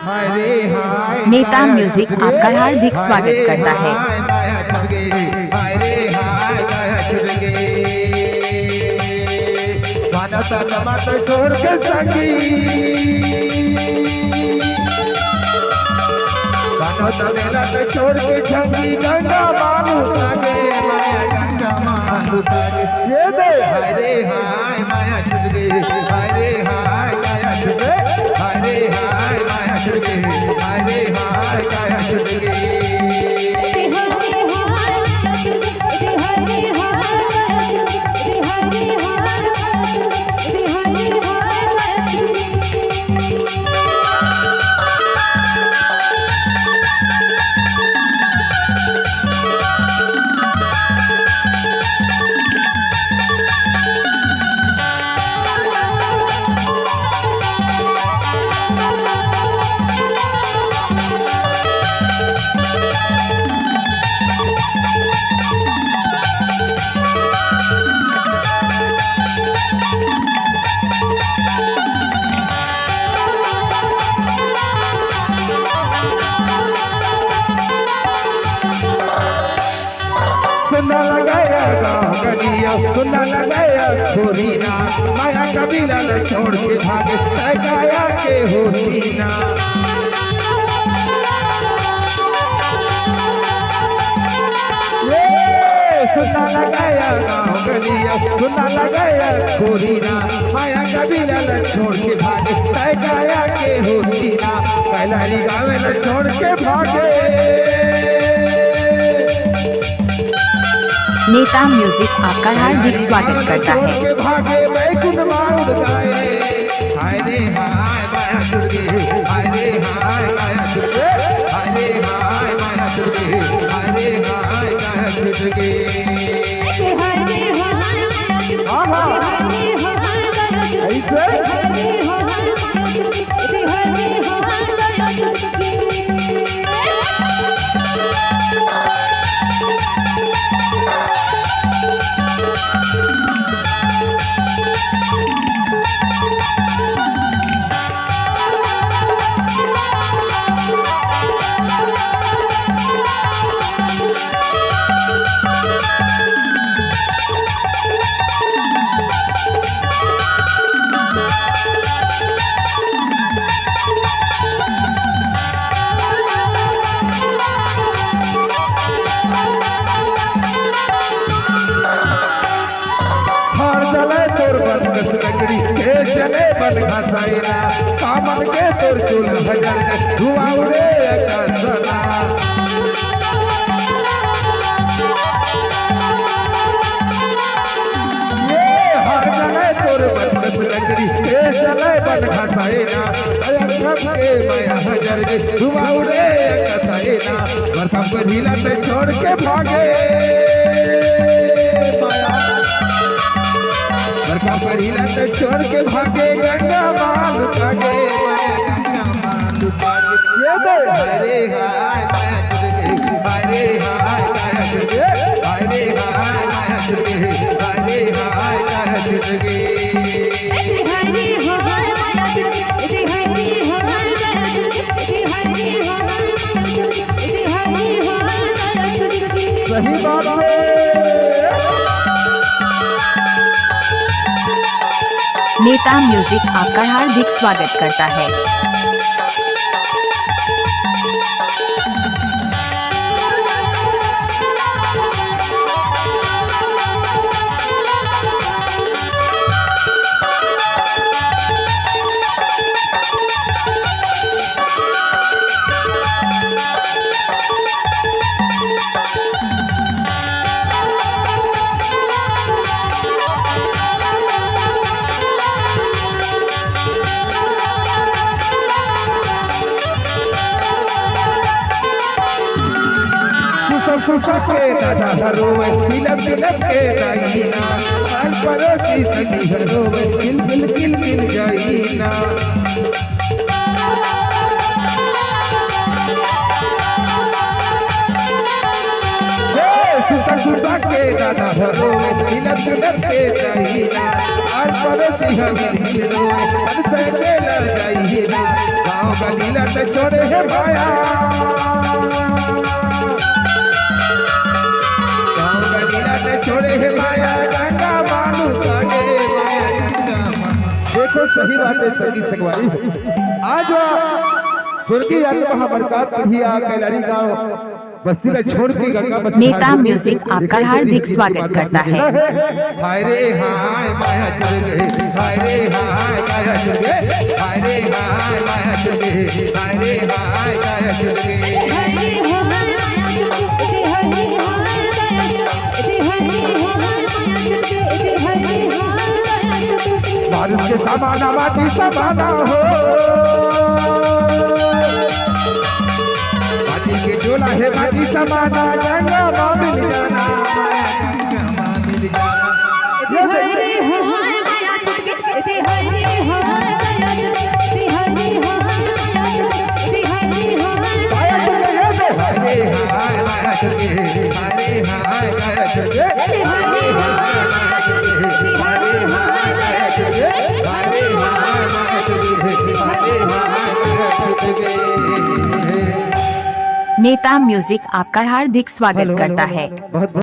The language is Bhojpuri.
नेता म्यूजिक आपका हार्दिक स्वागत करता है। मत छोड़ के संगी छोड़ के संगी गंगा मानू तागे माया गंगा मानू तागे ये दे हाय रे हाय माया छूट गई हाय रे हाय माया छूट गई हाय रे हाय माया छूट गई हाय रे हाय माया छूट गई। सुना लगाया गाँव गलिया सुना लगाया छोरी ना माया कबीला न छोड़ के भागे गाया के होती ना। सुना लगाया गाँव गलिया सुना लगाया छोरी ना माया कबीला न छोड़ के भागे गाया के होती ना कैलारी गाँव न छोड़ के भागे। नेता म्यूजिक आपका हार्दिक स्वागत करता है। भागे बैकुंठ माउर गाए हाय रे हाय माया छूट गई हाय रे हाय माया छूट गई हाय रे हाय माया छूट गई हाय रे हाय माया छूट गई। लकड़ी के चले बन घसाइना कामन के तोर चूल हजर के धुआं उड़े कसना। ये हर जगह तोर बन लकड़ी के चले बन घसाइना के माया हजर के धुआं उड़े कसना। बरसा पर ढीला से छोड़ के भागे परिला तो छोड़ के भागे गंगा माल भागे माया गंगा माल भागे ये दे हाय रे हाय माया छूट गई हाय रे हाय माया छूट गई हाय रे हाय माया छूट गई हाय रे हाय माया छूट गई। सही बात है। नेता म्यूजिक आपका हार्दिक स्वागत करता है। के दादा हरोवे फिलम फिलम के दाईना हाल परोसी सगी हरोवे किल किल किल किल जाईना। सुता सुता के के दादा भरोए हिलब हिलब के जाइना आज पड़ोसी हमें हिल रोए अब से अकेला जाइना गाँव का लीला तो छोड़े है माया गाँव का लीला तो छोड़े है माया गंगा मानू तागे माया गंगा मानू। देखो सही बात है सगी सगवारी आज स्वर्गीय आत्मा हमारे काम भी आ कैलारी गाँव बस्ती में छोड़ के गंगा बस्ती नेता म्यूजिक आपका हार्दिक स्वागत करता है। हाय रे हाय माया चल गए हाय रे हाय माया चल गए हाय रे हाय माया चल गए हाय रे हाय माया चल गए बारिश के समाना माटी समाना हो माटी के झोला है माटी समाना गंगा माँ मिल जाना माया गंगा माँ मिल जाना हाय रे हाय माया चल गए हाय रे हाय माया चल गए हाय रे हाय माया चल गए हाय रे हाय माया चल गए हाय रे हाय माया चल गए हाय रे हाय माया चल गए। नेता म्यूजिक आपका हार्दिक स्वागत करता है। बहुत